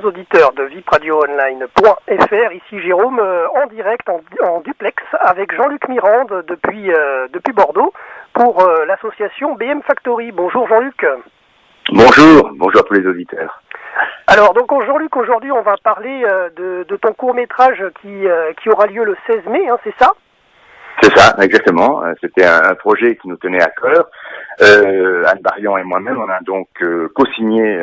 auditeurs de vipradioonline.fr, ici Jérôme en direct, en duplex avec Jean-Luc Mirande depuis Bordeaux pour l'association BM Factory. Bonjour Jean-Luc. Bonjour à tous les auditeurs. Alors donc Jean-Luc, aujourd'hui on va parler de ton court-métrage qui aura lieu le 16 mai, hein, c'est ça? C'est ça, exactement. C'était un projet qui nous tenait à cœur. Anne Barian et moi-même, on a donc co-signé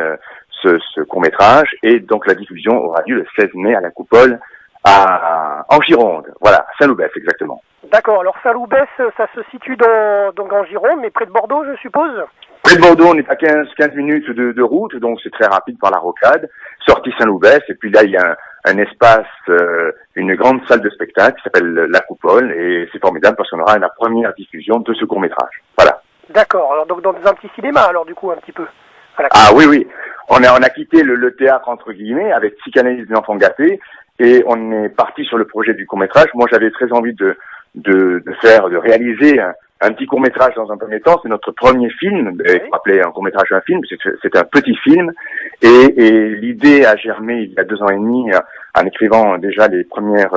ce court-métrage et donc la diffusion aura lieu le 16 mai à la Coupole en Gironde. Voilà, Saint-Loubès exactement. D'accord, alors Saint-Loubès, ça se situe donc en Gironde, mais près de Bordeaux, je suppose? Près de Bordeaux, on est à 15 minutes de route, donc c'est très rapide par la rocade. Sortie Saint-Loubès, et puis là il y a un espace, une grande salle de spectacle qui s'appelle la Coupole, et c'est formidable parce qu'on aura la première diffusion de ce court-métrage. Voilà. D'accord, alors donc dans un petit cinéma, alors du coup un petit peu. Ah oui. On a quitté le théâtre entre guillemets avec Psychanalyse de l'enfant gâté et on est parti sur le projet du court-métrage. Moi j'avais très envie de réaliser un petit court-métrage dans un premier temps. C'est notre premier film, il faut appeler un court-métrage un film, c'est un petit film et l'idée a germé il y a 2 ans et demi en écrivant déjà les premières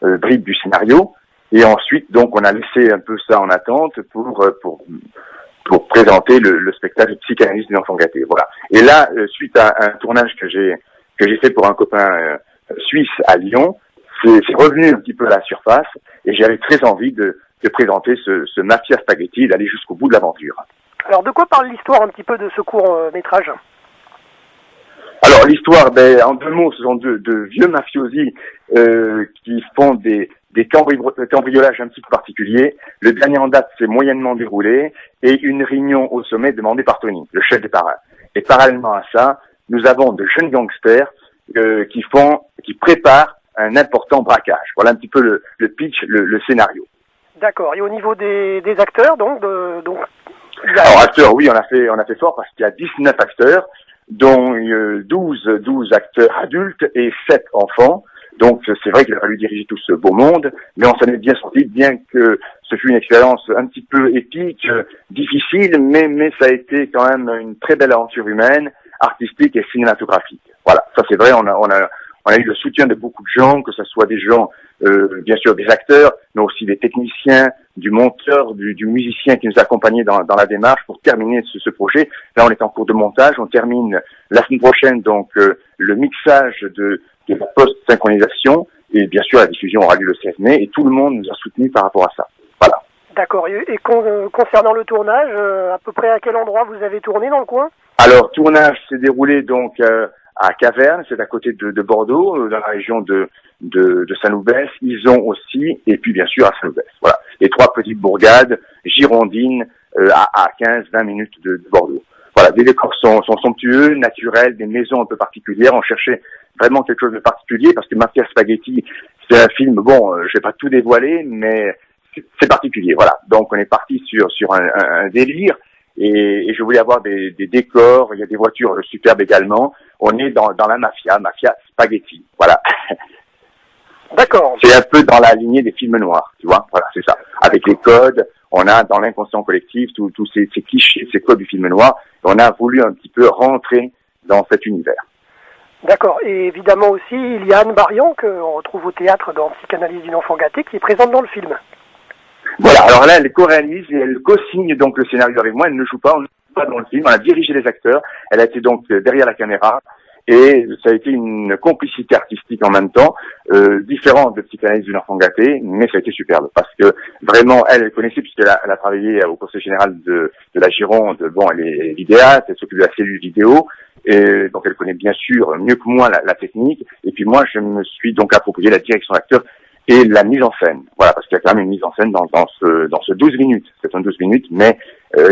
bribes du scénario et ensuite donc on a laissé un peu ça en attente pour présenter le spectacle Psychanalyse de l'enfant gâté. Voilà. Et là, suite à un tournage que j'ai fait pour un copain suisse à Lyon, c'est revenu un petit peu à la surface et j'avais très envie de présenter ce Mafia Spaghetti et d'aller jusqu'au bout de l'aventure. Alors de quoi parle l'histoire un petit peu de ce court-métrage? Alors l'histoire, en 2 mots, ce sont de vieux mafiosi qui font des cambriolages un petit peu particuliers. Le dernier en date s'est moyennement déroulé et une réunion au sommet demandée par Tony, le chef des parrains. Et parallèlement à ça, nous avons de jeunes gangsters qui préparent un important braquage. Voilà un petit peu le pitch, le scénario. D'accord. Et au niveau des acteurs, donc. Alors acteurs, oui, on a fait fort parce qu'il y a 19 acteurs, dont 12 acteurs adultes et 7 enfants. Donc c'est vrai qu'il a fallu diriger tout ce beau monde, mais on s'en est bien sorti, bien que ce fut une expérience un petit peu épique, difficile, mais ça a été quand même une très belle aventure humaine, artistique et cinématographique. Voilà, ça c'est vrai, on a eu le soutien de beaucoup de gens, que ce soit des gens, bien sûr des acteurs, mais aussi des techniciens, du monteur, du musicien qui nous accompagnait dans la démarche pour terminer ce projet. Là on est en cours de montage, on termine la semaine prochaine donc le mixage de la post-synchronisation, et bien sûr la diffusion aura lieu le 16 mai, et tout le monde nous a soutenus par rapport à ça. Voilà. D'accord, et concernant le tournage, à peu près à quel endroit vous avez tourné dans le coin? Alors, tournage s'est déroulé donc à Caverne, c'est à côté de Bordeaux, dans la région de Saint-Loubès, Ison aussi, et puis bien sûr à Saint-Loubès. Voilà, les 3 petites bourgades girondines à 15-20 minutes de Bordeaux. Voilà, des décors sont somptueux, naturels, des maisons un peu particulières. On cherchait vraiment quelque chose de particulier parce que Mafia Spaghetti, c'est un film, je vais pas tout dévoiler, mais c'est particulier. Voilà, donc on est parti sur un délire et je voulais avoir des décors. Il y a des voitures superbes également. On est dans la Mafia Spaghetti. Voilà. D'accord. C'est un peu dans la lignée des films noirs, tu vois. Voilà, c'est ça. Avec les codes, on a dans l'inconscient collectif tous ces clichés, ces codes du film noir. On a voulu un petit peu rentrer dans cet univers. D'accord. Et évidemment aussi, il y a Anne Barian, qu'on retrouve au théâtre dans Psychanalyse d'une enfant gâtée, qui est présente dans le film. Voilà. Alors là, elle co-réalise et elle co-signe donc le scénario avec moi. Elle ne joue pas, on ne joue pas dans le film. On a dirigé les acteurs. Elle a été donc derrière la caméra. Et ça a été une complicité artistique en même temps, différente de Psychanalyse d'une enfant gâtée, mais ça a été superbe, parce que vraiment, elle connaissait, puisqu'elle a travaillé au Conseil général de la Gironde. Bon, elle est vidéaste, elle s'occupe de la cellule vidéo, et donc elle connaît bien sûr mieux que moi la technique, et puis moi, je me suis donc approprié la direction d'acteur et la mise en scène. Voilà, parce qu'il y a quand même une mise en scène dans ce 12 minutes. C'est un 12 minutes, mais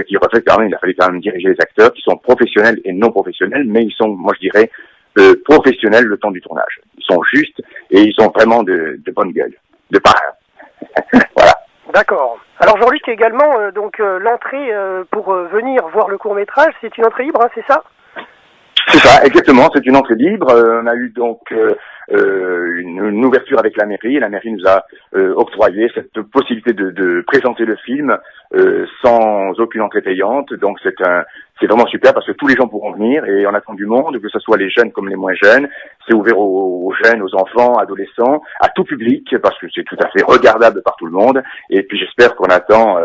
qui reflète quand même, il a fallu quand même diriger les acteurs qui sont professionnels et non professionnels, mais ils sont, moi je dirais, professionnels le temps du tournage. Ils sont justes et ils sont vraiment de bonne gueule, de parrain. Voilà. D'accord. Alors Jean-Luc, également, l'entrée pour venir voir le court-métrage, c'est une entrée libre, hein, c'est ça? C'est ça, exactement, c'est une entrée libre. On a eu donc une ouverture avec la mairie. La mairie nous a octroyé cette possibilité de présenter le film sans aucune entrée payante. Donc c'est vraiment super parce que tous les gens pourront venir et on attend du monde, que ce soit les jeunes comme les moins jeunes. C'est ouvert aux jeunes, aux enfants, adolescents, à tout public parce que c'est tout à fait regardable par tout le monde. Et puis j'espère qu'on attend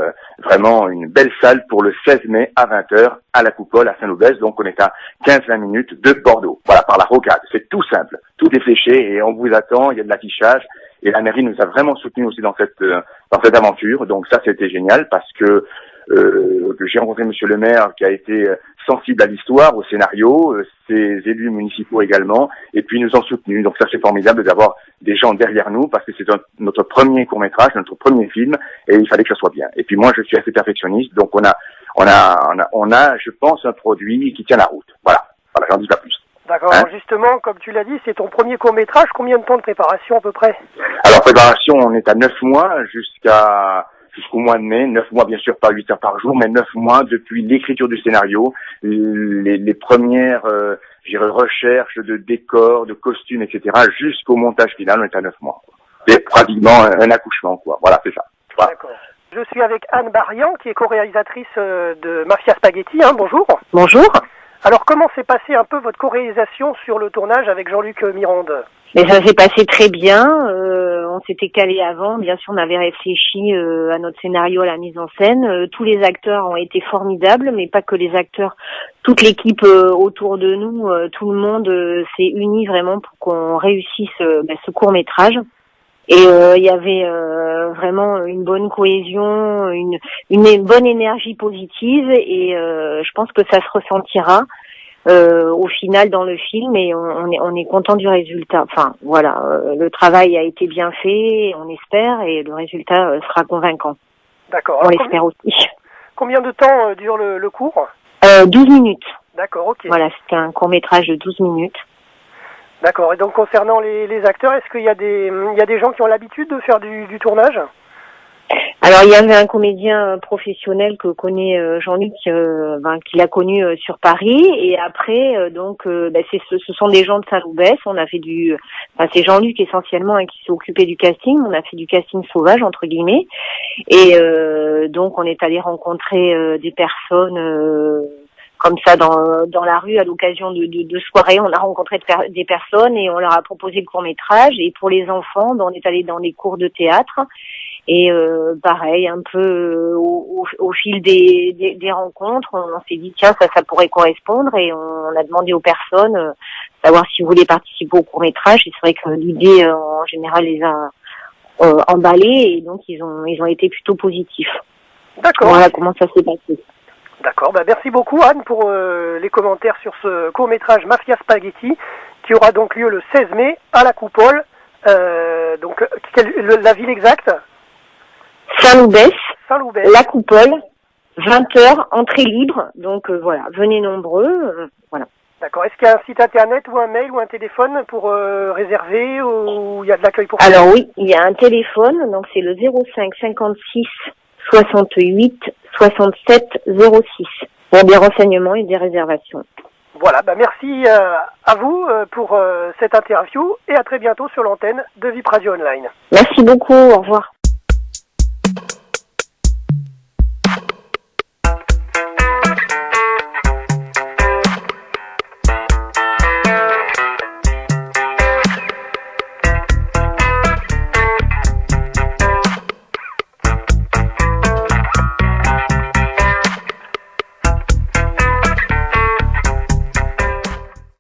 vraiment une belle salle pour le 16 mai à 20h à la Coupole à Saint-Loubès. Donc on est à 15-20 minutes de Bordeaux. Voilà, par la rocade. C'est tout simple. Tout est fléché et on vous attend. Il y a de l'affichage. Et la mairie nous a vraiment soutenus aussi dans cette aventure. Donc ça, c'était génial parce que j'ai rencontré Monsieur le maire qui a été sensible à l'histoire, au scénario, ses élus municipaux également, et puis ils nous ont soutenus. Donc ça, c'est formidable d'avoir des gens derrière nous parce que c'est notre premier court-métrage, notre premier film, et il fallait que ça soit bien. Et puis moi, je suis assez perfectionniste, donc on a, je pense, un produit qui tient la route. Voilà, j'en dis pas plus. D'accord, Hein? justement, comme tu l'as dit, c'est ton premier court-métrage. Combien de temps de préparation à peu près? Alors, préparation, on est à 9 mois jusqu'au mois de mai. 9 mois, bien sûr, pas 8 heures par jour, mais 9 mois depuis l'écriture du scénario, les premières recherches de décors, de costumes, etc., jusqu'au montage final, on est à 9 mois. C'est pratiquement un accouchement, quoi. Voilà, c'est ça. Voilà. D'accord. Je suis avec Anne Barian, qui est co-réalisatrice de Mafia Spaghetti. Bonjour. Bonjour. Alors, comment s'est passé un peu votre co-réalisation sur le tournage avec Jean-Luc Mirande? Mais ça s'est passé très bien. On s'était calé avant. Bien sûr, on avait réfléchi à notre scénario, à la mise en scène. Tous les acteurs ont été formidables, mais pas que les acteurs. Toute l'équipe autour de nous, tout le monde s'est uni vraiment pour qu'on réussisse ce court-métrage. Et il y avait vraiment une bonne cohésion, une bonne énergie positive, et je pense que ça se ressentira au final dans le film, et on est content du résultat. Enfin voilà, le travail a été bien fait, on espère, et le résultat sera convaincant. D'accord. On l'espère aussi. Combien de temps dure le cours? 12 minutes. D'accord, ok. Voilà, c'était un court-métrage de 12 minutes. D'accord. Et donc concernant les acteurs, est-ce qu'il y a des gens qui ont l'habitude de faire du tournage? Alors il y avait un comédien professionnel que connaît Jean-Luc, qui l'a connu sur Paris, et après ce sont des gens de Saint-Loubès. On a fait c'est Jean-Luc essentiellement qui s'est occupé du casting. On a fait du casting sauvage entre guillemets, et donc on est allé rencontrer des personnes. Comme ça, dans la rue, à l'occasion de soirées, on a rencontré des personnes et on leur a proposé le court-métrage. Et pour les enfants, on est allé dans des cours de théâtre. Et pareil, un peu au fil des rencontres, on s'est dit tiens, ça pourrait correspondre. Et on a demandé aux personnes savoir s'ils voulaient participer au court-métrage. Et c'est vrai que l'idée, en général, les a emballés. Et donc, ils ont été plutôt positifs. D'accord. Voilà comment ça s'est passé. D'accord, merci beaucoup Anne pour les commentaires sur ce court-métrage Mafia Spaghetti qui aura donc lieu le 16 mai à la Coupole. La ville exacte? Saint-Loubès, Saint-Loubès. la Coupole, 20h, entrée libre, donc voilà, venez nombreux, voilà. D'accord, est-ce qu'il y a un site internet ou un mail ou un téléphone pour réserver, ou il y a de l'accueil pour... Alors oui, il y a un téléphone, donc c'est le 05 56 68 67 06 pour des renseignements et des réservations. Voilà, merci à vous pour cette interview et à très bientôt sur l'antenne de VIP Radio Online. Merci beaucoup, au revoir.